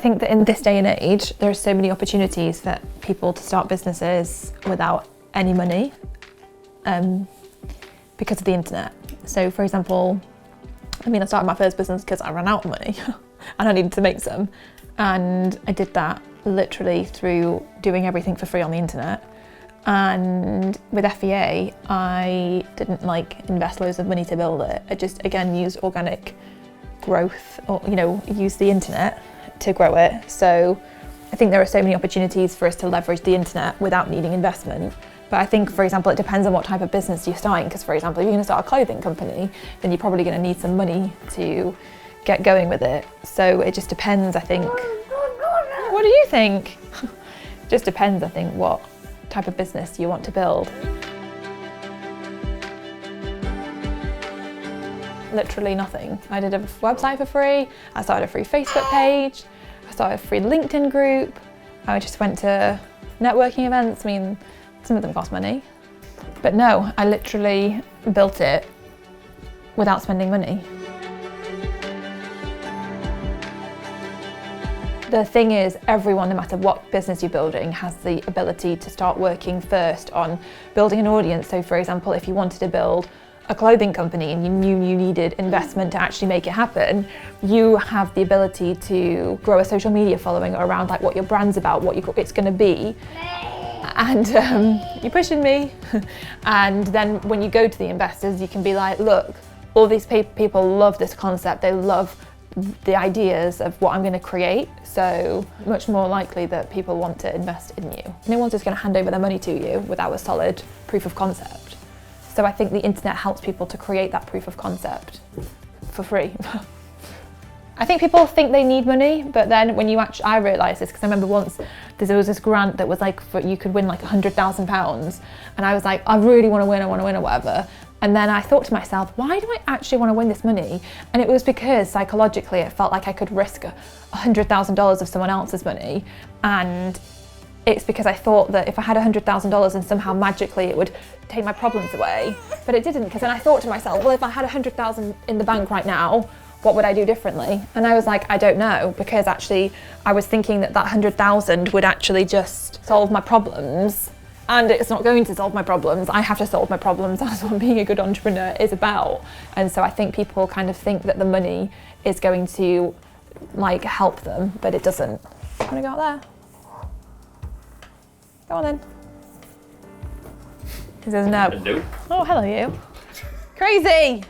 think that in this day and age, there are so many opportunities for people to start businesses without any money because of the internet. So for example, I started my first business because I ran out of money and I needed to make some. And I did that literally through doing everything for free on the internet. And with FEA, I didn't invest loads of money to build it. I just, again, used organic growth or, use the internet to grow it. So I think there are so many opportunities for us to leverage the internet without needing investment. But I think, for example, it depends on what type of business you're starting. Because, for example, if you're going to start a clothing company, then you're probably going to need some money to get going with it. So it just depends, I think. What do you think? Just depends, I think, what type of business you want to build. Literally nothing. I did a website for free. I started a free Facebook page. I started a free LinkedIn group. I just went to networking events. Some of them cost money. But no, I literally built it without spending money. The thing is, everyone, no matter what business you're building, has the ability to start working first on building an audience. So for example, if you wanted to build a clothing company and you knew you needed investment to actually make it happen, you have the ability to grow a social media following around what your brand's about, what it's going to be. And you're pushing me. And then when you go to the investors, you can be like, look, all these people love this concept. They love the ideas of what I'm going to create. So much more likely that people want to invest in you. No one's just going to hand over their money to you without a solid proof of concept. So I think the internet helps people to create that proof of concept for free. I think people think they need money, but then when I realised this, because I remember once there was this grant that was you could win £100,000, and I was like, I really want to win or whatever. And then I thought to myself, why do I actually want to win this money? And it was because psychologically it felt like I could risk $100,000 of someone else's money. And it's because I thought that if I had $100,000 and somehow magically it would take my problems away. But it didn't, because then I thought to myself, well, if I had 100,000 in the bank right now, what would I do differently? And I was like, I don't know, because actually I was thinking that 100,000 would actually just solve my problems. And it's not going to solve my problems. I have to solve my problems. That's what being a good entrepreneur is about. And so I think people kind of think that the money is going to help them, but it doesn't. Want to go out there? Go on then. He says no. Hello. Oh, hello you. Crazy.